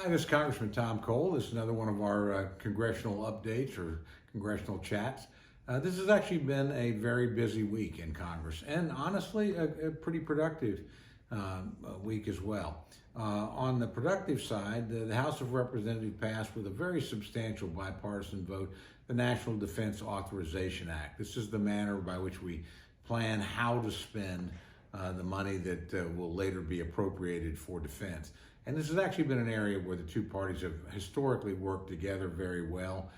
Hi, this is Congressman Tom Cole. This is another one of our congressional updates or congressional chats. This has actually been a very busy week in Congress and honestly a pretty productive week as well. On the productive side, the House of Representatives passed with a very substantial bipartisan vote the National Defense Authorization Act. This is the manner by which we plan how to spend the money that will later be appropriated for defense. And this has actually been an area where the two parties have historically worked together very well.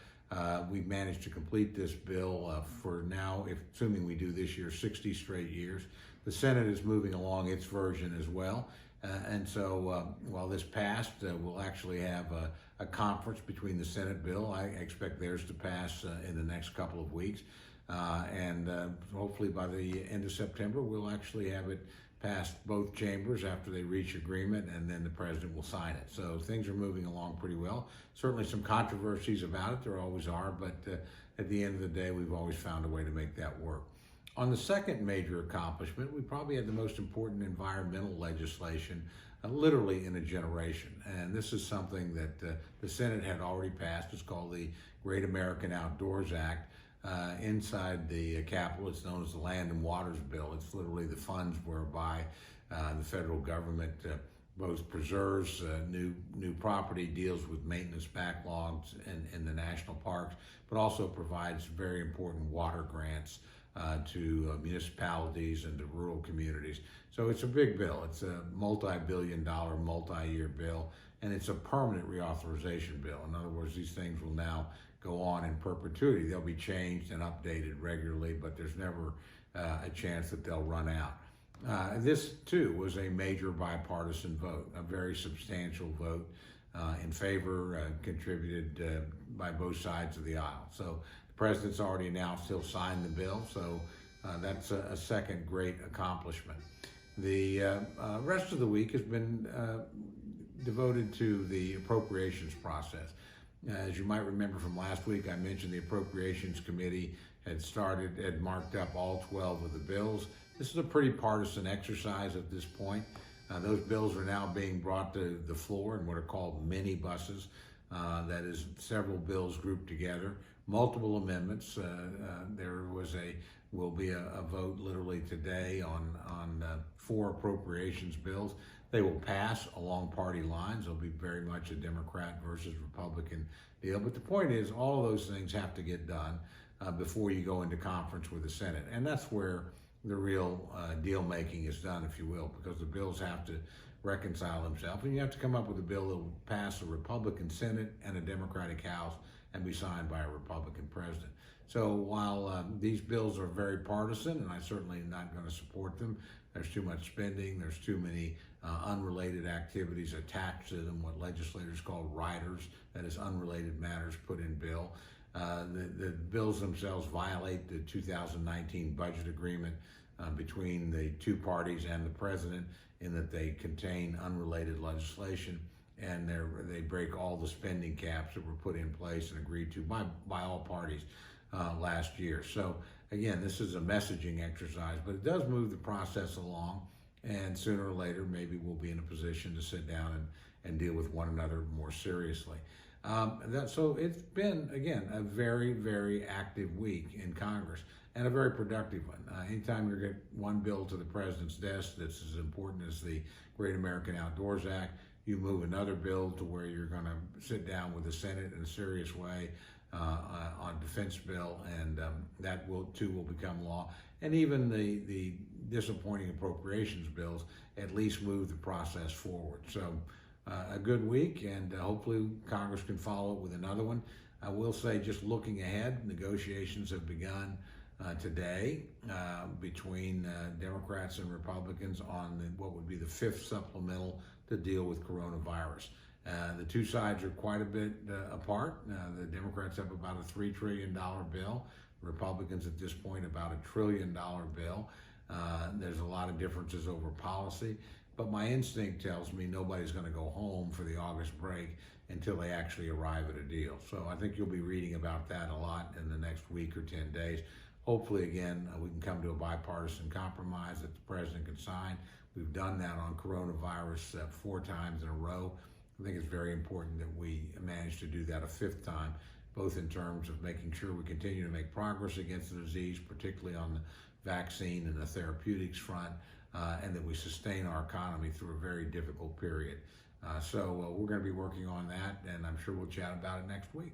We've managed to complete this bill for now, assuming we do this year, 60 straight years. The Senate is moving along its version as well. And so while this passed, we'll actually have a conference between the Senate bill. I expect theirs to pass in the next couple of weeks. And hopefully by the end of September, we'll actually have it past both chambers after they reach agreement, and then the president will sign it. So things are moving along pretty well. Certainly some controversies about it, there always are, but at the end of the day, we've always found a way to make that work. On the second major accomplishment, we probably had the most important environmental legislation literally in a generation. And this is something that the Senate had already passed. It's called the Great American Outdoors Act. Inside the Capitol, it's known as the Land and Waters Bill. It's literally the funds whereby the federal government both preserves new property, deals with maintenance backlogs in the national parks, but also provides very important water grants to municipalities and to rural communities. So it's a big bill. It's a multi-billion-dollar, multi-year bill, and it's a permanent reauthorization bill. In other words, these things will now go on in perpetuity. They'll be changed and updated regularly, but there's never a chance that they'll run out. This, too, was a major bipartisan vote, a very substantial vote in favor, contributed by both sides of the aisle. So the president's already announced he'll sign the bill, so that's a second great accomplishment. The rest of the week has been devoted to the appropriations process. As you might remember from last week, I mentioned the Appropriations Committee had marked up all 12 of the bills. This is a pretty partisan exercise at this point. Those bills are now being brought to the floor in what are called mini buses. That is several bills grouped together, multiple amendments. There will be a vote literally today on 4 appropriations bills. They will pass along party lines. There'll be very much a Democrat versus Republican deal. But the point is, all of those things have to get done before you go into conference with the Senate. And that's where the real deal making is done, if you will, because the bills have to reconcile themselves. And you have to come up with a bill that will pass a Republican Senate and a Democratic House and be signed by a Republican president. So while these bills are very partisan, and I certainly am not going to support them, there's too much spending, there's too many unrelated activities attached to them, what legislators call riders, that is unrelated matters put in bill. The bills themselves violate the 2019 budget agreement between the two parties and the president in that they contain unrelated legislation, and they break all the spending caps that were put in place and agreed to by all parties last year. So again, this is a messaging exercise, but it does move the process along, and sooner or later maybe we'll be in a position to sit down and deal with one another more seriously. So it's been, again, a very, very active week in Congress and a very productive one. Anytime you get one bill to the president's desk that's as important as the Great American Outdoors Act, you move another bill to where you're going to sit down with the Senate in a serious way on defense bill, and that will become law. And even the disappointing appropriations bills at least move the process forward. So a good week, and hopefully Congress can follow it with another one. I will say, just looking ahead, negotiations have begun today between Democrats and Republicans on what would be the 5th supplemental to deal with coronavirus. The two sides are quite a bit apart. The Democrats have about a $3 trillion bill. Republicans at this point about a $1 trillion bill. There's a lot of differences over policy, but my instinct tells me nobody's going to go home for the August break until they actually arrive at a deal. So I think you'll be reading about that a lot in the next week or 10 days. Hopefully, again, we can come to a bipartisan compromise that the president can sign. We've done that on coronavirus 4 times in a row. I think it's very important that we manage to do that a fifth time, both in terms of making sure we continue to make progress against the disease, particularly on the vaccine and the therapeutics front, and that we sustain our economy through a very difficult period. So we're going to be working on that, and I'm sure we'll chat about it next week.